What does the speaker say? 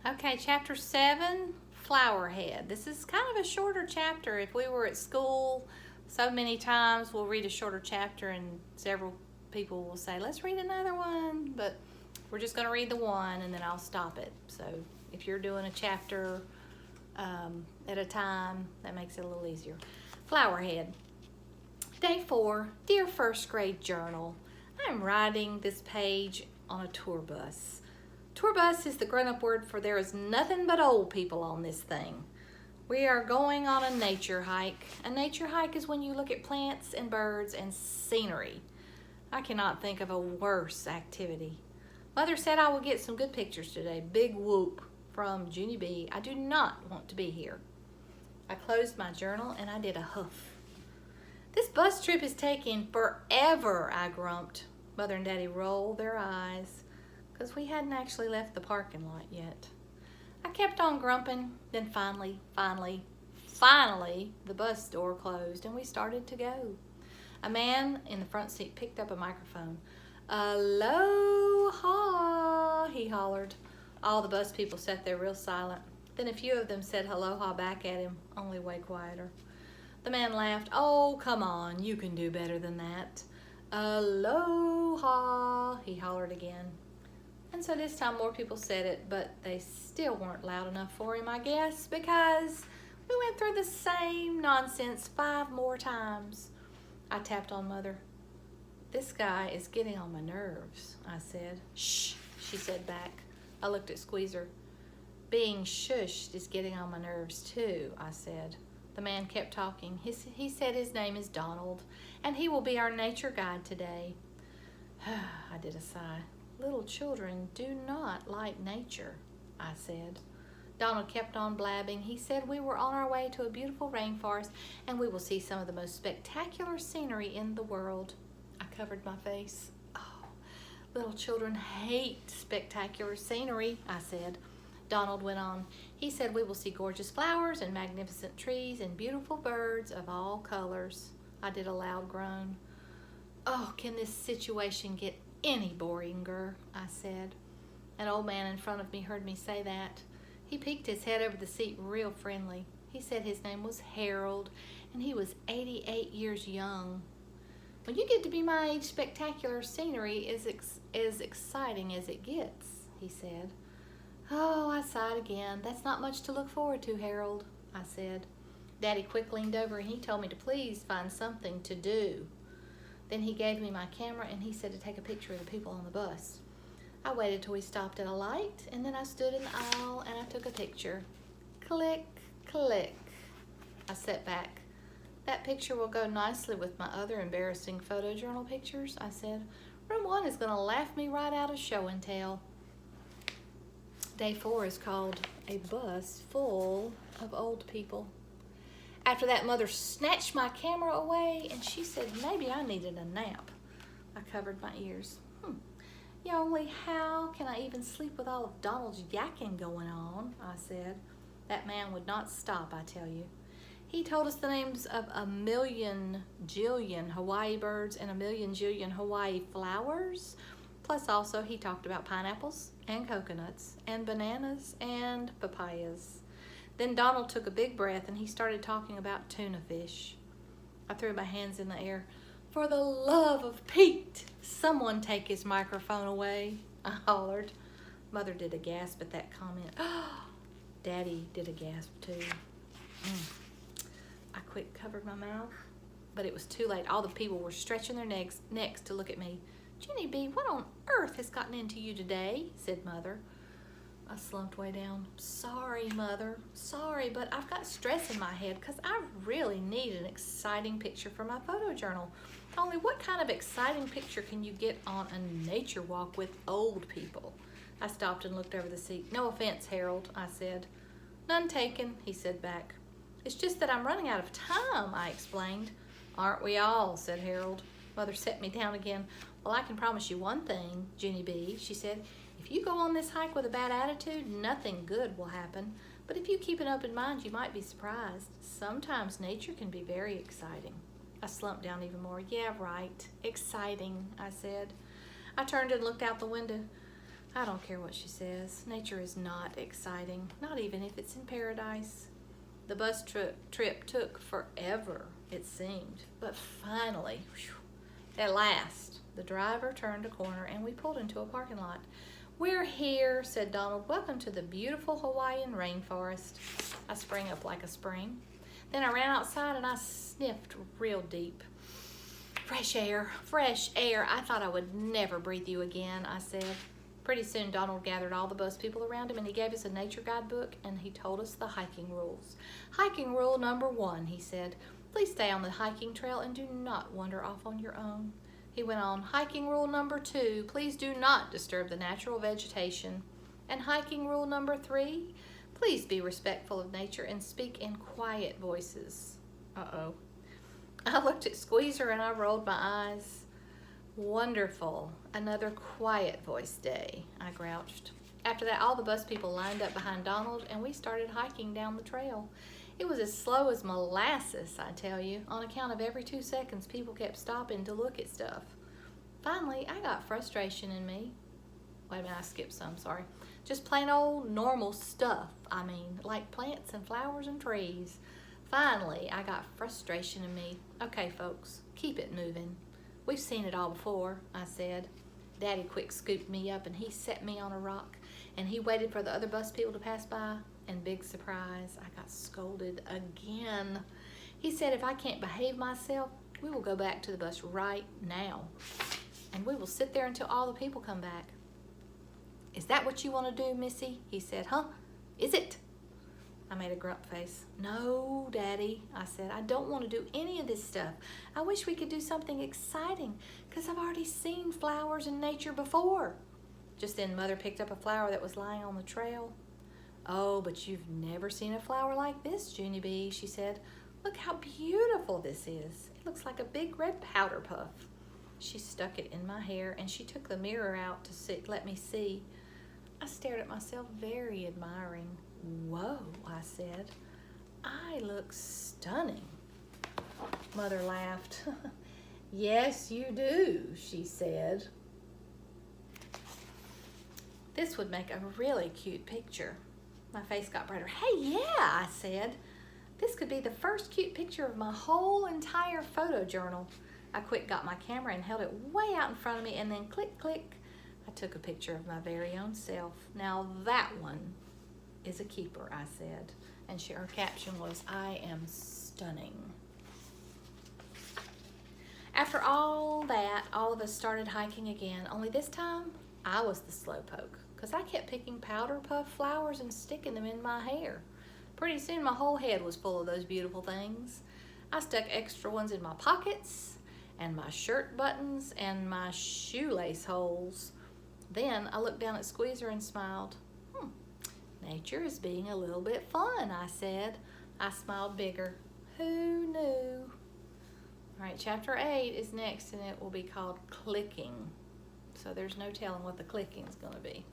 Okay, chapter 7, Flower Head. This is kind of a shorter chapter. If we were at school, so many times we'll read a shorter chapter and several people will say, let's read another one. But we're just going to read the one and then I'll stop it. So if you're doing a chapter at a time, that makes it a little easier. Flower Head. Day 4, Dear First Grade Journal. I'm writing this page on a tour bus. Tour bus is the grown-up word for there is nothing but old people on this thing. We are going on a nature hike. A nature hike is when you look at plants and birds and scenery. I cannot think of a worse activity. Mother said I will get some good pictures today. Big whoop from Junie B. I do not want to be here. I closed my journal and I did a huff. This bus trip is taking forever, I grumped. Mother and Daddy rolled their eyes because we hadn't actually left the parking lot yet. I kept on grumping, then finally, the bus door closed and we started to go. A man in the front seat picked up a microphone. Aloha-ha, he hollered. All the bus people sat there real silent. Then a few of them said aloha back at him, only way quieter. The man laughed. Oh, come on, you can do better than that. Aloha, he hollered again. And so this time more people said it, but they still weren't loud enough for him, I guess, because we went through the same nonsense 5 more times. I tapped on Mother. This guy is getting on my nerves, I said. Shh, she said back. I looked at Squeezer. Being shushed is getting on my nerves too, I said. The man kept talking. He said his name is Donald, and he will be our nature guide today. I did a sigh. Little children do not like nature, I said. Donald kept on blabbing. He said we were on our way to a beautiful rainforest and we will see some of the most spectacular scenery in the world. I covered my face. Oh, little children hate spectacular scenery, I said. Donald went on. He said we will see gorgeous flowers and magnificent trees and beautiful birds of all colors. I did a loud groan. Oh, can this situation get any boringer, I said. An old man in front of me heard me say that. He peeked his head over the seat real friendly. He said his name was Harold, and he was 88 years young. When you get to be my age, spectacular scenery is as exciting as it gets, he said. Oh, I sighed again. That's not much to look forward to, Harold, I said. Daddy quick leaned over and he told me to please find something to do. Then he gave me my camera and he said to take a picture of the people on the bus. I waited till we stopped at a light and then I stood in the aisle and I took a picture. Click, click. I sat back. That picture will go nicely with my other embarrassing photojournal pictures, I said. Room 1 is going to laugh me right out of show and tell. Day 4 is called A Bus Full of Old People. After that, Mother snatched my camera away and she said maybe I needed a nap. I covered my ears. Yeah, only how can I even sleep with all of Donald's yakking going on, I said. That man would not stop, I tell you. He told us the names of 1,000,000,000 Hawaii birds and 1,000,000,000 Hawaii flowers. Plus also he talked about pineapples and coconuts and bananas and papayas. Then Donald took a big breath and he started talking about tuna fish. I threw my hands in the air. For the love of Pete, someone take his microphone away, I hollered. Mother did a gasp at that comment. Daddy did a gasp too. I quick covered my mouth, but it was too late. All the people were stretching their necks to look at me. Junie B, what on earth has gotten into you today? Said Mother. I slumped way down. Sorry, Mother. Sorry, but I've got stress in my head because I really need an exciting picture for my photojournal. Only what kind of exciting picture can you get on a nature walk with old people? I stopped and looked over the seat. No offense, Harold, I said. None taken, he said back. It's just that I'm running out of time, I explained. Aren't we all, said Harold. Mother set me down again. Well, I can promise you one thing, Junie B, she said. If you go on this hike with a bad attitude, nothing good will happen. But if you keep an open mind, you might be surprised. Sometimes nature can be very exciting. I slumped down even more. Yeah, right. Exciting, I said. I turned and looked out the window. I don't care what she says. Nature is not exciting, not even if it's in paradise. The bus trip took forever, it seemed. But finally, whew, at last, the driver turned a corner and we pulled into a parking lot. "We're here," said Donald. "Welcome to the beautiful Hawaiian rainforest." I sprang up like a spring. Then I ran outside and I sniffed real deep. "Fresh air, fresh air. I thought I would never breathe you again," I said. Pretty soon Donald gathered all the bus people around him and he gave us a nature guidebook and he told us the hiking rules. "Hiking rule number 1, he said. Please stay on the hiking trail and do not wander off on your own." He went on, "Hiking rule number 2, please do not disturb the natural vegetation. And hiking rule number 3, please be respectful of nature and speak in quiet voices." Uh-oh. I looked at Squeezer and I rolled my eyes. "Wonderful. Another quiet voice day," I grouched. After that, all the bus people lined up behind Donald and we started hiking down the trail. It was as slow as molasses, I tell you. On account of every 2 seconds, people kept stopping to look at stuff. Finally, I got frustration in me. Wait a minute, I skipped some, sorry. Just plain old normal stuff, I mean, like plants and flowers and trees. Finally, I got frustration in me. "Okay, folks, keep it moving. We've seen it all before," I said. Daddy quick scooped me up and he set me on a rock and he waited for the other bus people to pass by, and big surprise, I got scolded again. He said if I can't behave myself, we will go back to the bus right now and we will sit there until all the people come back. "Is that what you want to do, Missy?" he said. "Huh? Is it?" I made a grunt face. "No, Daddy," I said. "I don't want to do any of this stuff. I wish we could do something exciting because I've already seen flowers in nature before." Just then, Mother picked up a flower that was lying on the trail. "Oh, but you've never seen a flower like this, Junie Bee," she said. "Look how beautiful this is. It looks like a big red powder puff." She stuck it in my hair and she took the mirror out to let me see. I stared at myself very admiring. "Whoa," I said. "I look stunning." Mother laughed. "Yes, you do," she said. "This would make a really cute picture." My face got brighter. "Hey, yeah," I said. "This could be the first cute picture of my whole entire photo journal." I quick got my camera and held it way out in front of me and then click, click. I took a picture of my very own self. "Now that one is a keeper," I said. And her caption was, "I am stunning." After all that, all of us started hiking again, only this time I was the slowpoke because I kept picking powder puff flowers and sticking them in my hair. Pretty soon my whole head was full of those beautiful things. I stuck extra ones in my pockets and my shirt buttons and my shoelace holes. Then I looked down at Squeezer and smiled. "Nature is being a little bit fun," I said. I smiled bigger. Who knew? All right, chapter 8 is next and it will be called Clicking. So there's no telling what the clicking is going to be.